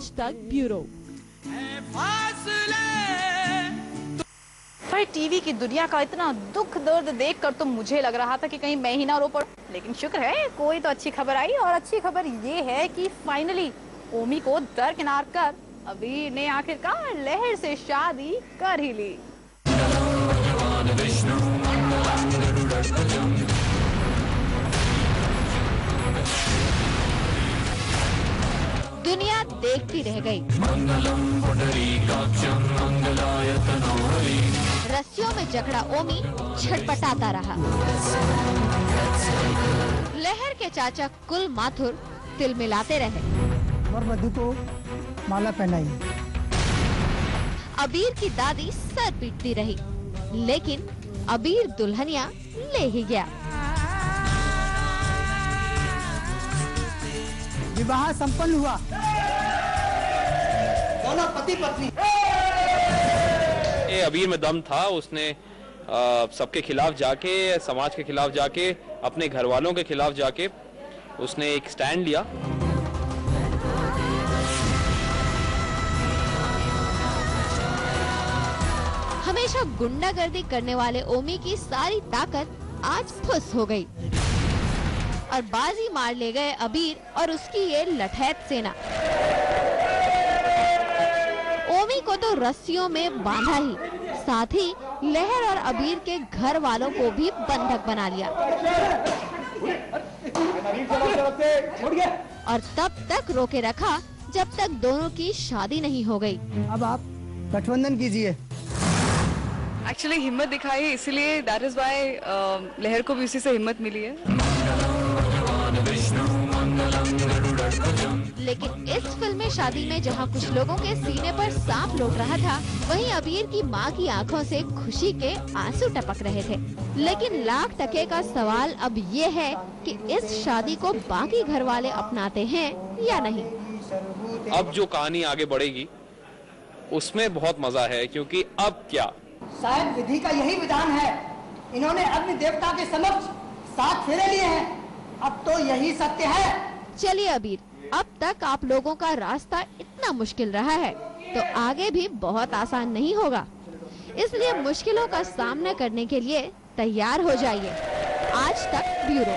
आज तक ब्यूरो। पर टीवी की दुनिया का इतना दुख दर्द देखकर तो मुझे लग रहा था कि कहीं मैं ही ना रो पड़ूं, लेकिन शुक्र है कोई तो अच्छी खबर आई। और अच्छी खबर ये है कि फाइनली ओमी को दरकिनार कर अबीर ने आखिरकार लहर से शादी कर ही ली। दुनिया देखती रह गई। रस्सियों में जकड़ा ओमी छटपटाता रहा। लहर के चाचा कुल माथुर तिल मिलाते रहे। और वधू को माला पहनाई। अबीर की दादी सर पीटती रही, लेकिन अबीर दुल्हनिया ले ही गया। विवाह संपन्न हुआ। दोनों पति पत्नी। ये अबीर में दम था। उसने सबके खिलाफ जाके, समाज के खिलाफ जाके, अपने घर वालों के खिलाफ जाके उसने एक स्टैंड लिया। हमेशा गुंडागर्दी करने वाले ओमी की सारी ताकत आज फुस हो गई और बाजी मार ले गए अबीर और उसकी ये लठैत सेना। ओमी को तो रस्सियों में बांधा ही, साथ ही लहर और अबीर के घर वालों को भी बंधक बना लिया और तब तक रोके रखा जब तक दोनों की शादी नहीं हो गई। अब आप गठबंधन कीजिए। एक्चुअली हिम्मत दिखाई, इसीलिए दैट इज व्हाई लहर को भी उसी से हिम्मत मिली है। लेकिन इस फिल्म में शादी में जहां कुछ लोगों के सीने पर सांप लौट रहा था, वहीं अबीर की मां की आंखों से खुशी के आंसू टपक रहे थे। लेकिन लाख टके का सवाल अब ये है कि इस शादी को बाकी घर वाले अपनाते हैं या नहीं। अब जो कहानी आगे बढ़ेगी उसमें बहुत मजा है, क्योंकि अब क्या, शायद विधि का यही विधान है। इन्होंने अग्नि देवता के समक्ष 7 फेरे लिए हैं। अब तो यही सत्य है। चलिए अबीर, अब तक आप लोगों का रास्ता इतना मुश्किल रहा है तो आगे भी बहुत आसान नहीं होगा। इसलिए मुश्किलों का सामना करने के लिए तैयार हो जाइए। आज तक ब्यूरो।